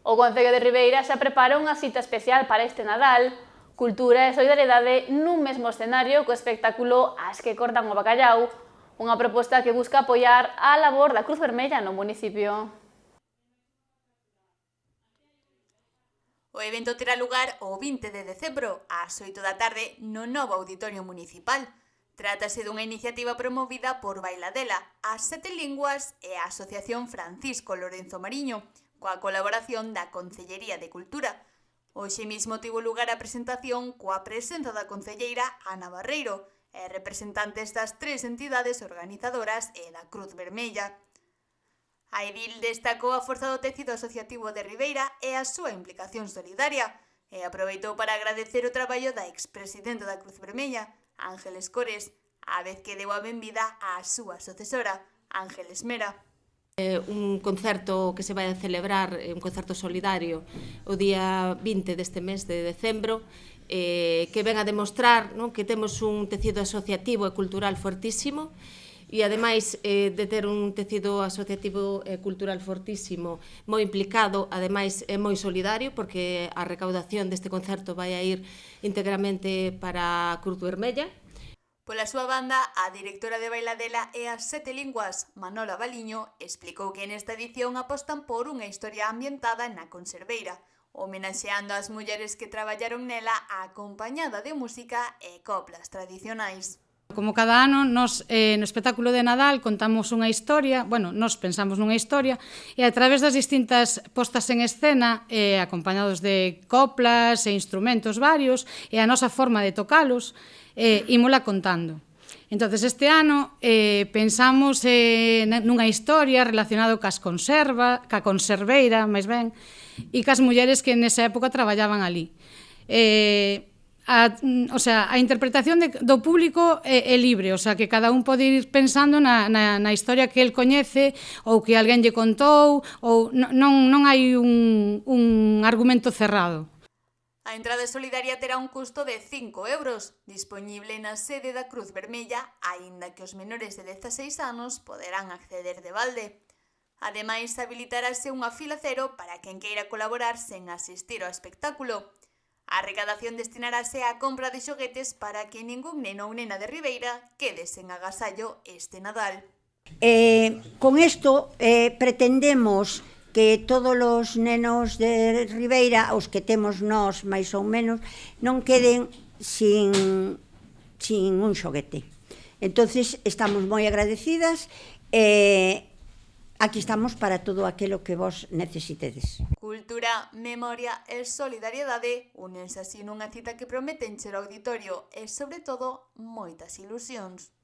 O Concello de Ribeira xa prepara unha cita especial para este Nadal, cultura e solidariedade nun mesmo escenario co espectáculo As que cortan o bacallau, unha proposta que busca apoiar a labor da Cruz Vermella no municipio. O evento terá lugar o 20 de decembro ás 8 da tarde no novo Auditorio Municipal. Trátase dunha iniciativa promovida por Bailadela, as Sete Linguas e a Asociación Francisco Lorenzo Mariño, coa colaboración da Concellería de Cultura. Hoxe mesmo tivo lugar a presentación coa presenza da concelleira Ana Barreiro e representantes das tres entidades organizadoras e da Cruz Vermella. A edil destacou a forza do tecido asociativo de Ribeira e a súa implicación solidaria e aproveitou para agradecer o traballo da expresidenta da Cruz Vermella, Ángeles Cores, a vez que deu a benvida á súa sucesora, Ángeles Mera. Un concerto que se vai a celebrar, un concerto solidario, o día 20 deste mes de decembro, que ven a demostrar, non, que temos un tecido asociativo e cultural fortísimo, e ademais de ter un tecido asociativo e cultural fortísimo, moi implicado, ademais é moi solidario, porque a recaudación deste concerto vai a ir íntegramente para a Cruz Vermella. Pola súa banda, a directora de Bailadela e as Sete Linguas, Manola Baliño, explicou que nesta edición apostan por unha historia ambientada na Conserveira, homenaxeando as mulleres que traballaron nela acompañada de música e coplas tradicionais. Como cada ano, nos no espectáculo de Nadal contamos unha historia, nos pensamos nunha historia, e a través das distintas postas en escena, acompañados de coplas e instrumentos varios, e a nosa forma de tocalos, ímola contando. Entonces, este ano pensamos nunha historia relacionada ca conserveira, máis ben, e cas mulleres que nesa época traballaban ali. A interpretación do público é libre, que cada un pode ir pensando na historia que el coñece ou que alguén lle contou, ou non hai un argumento cerrado. A entrada solidaria terá un custo de 5 euros, dispoñible na sede da Cruz Vermella, aínda que os menores de 16 anos poderán acceder de balde. Ademais, habilitarase unha fila cero para quen queira colaborar sen asistir ao espectáculo. A recadación destinarase á compra de xoguetes para que ningún neno ou nena de Ribeira quede sen agasallo este Nadal. Con isto pretendemos que todos os nenos de Ribeira, os que temos nós máis ou menos, non queden sin un xoguete. Entonces estamos moi agradecidas e aquí estamos para todo aquilo que vos necesitedes. Cultura, memoria e solidariedade únense así nunha cita que promete encher o auditorio e, sobre todo, moitas ilusións.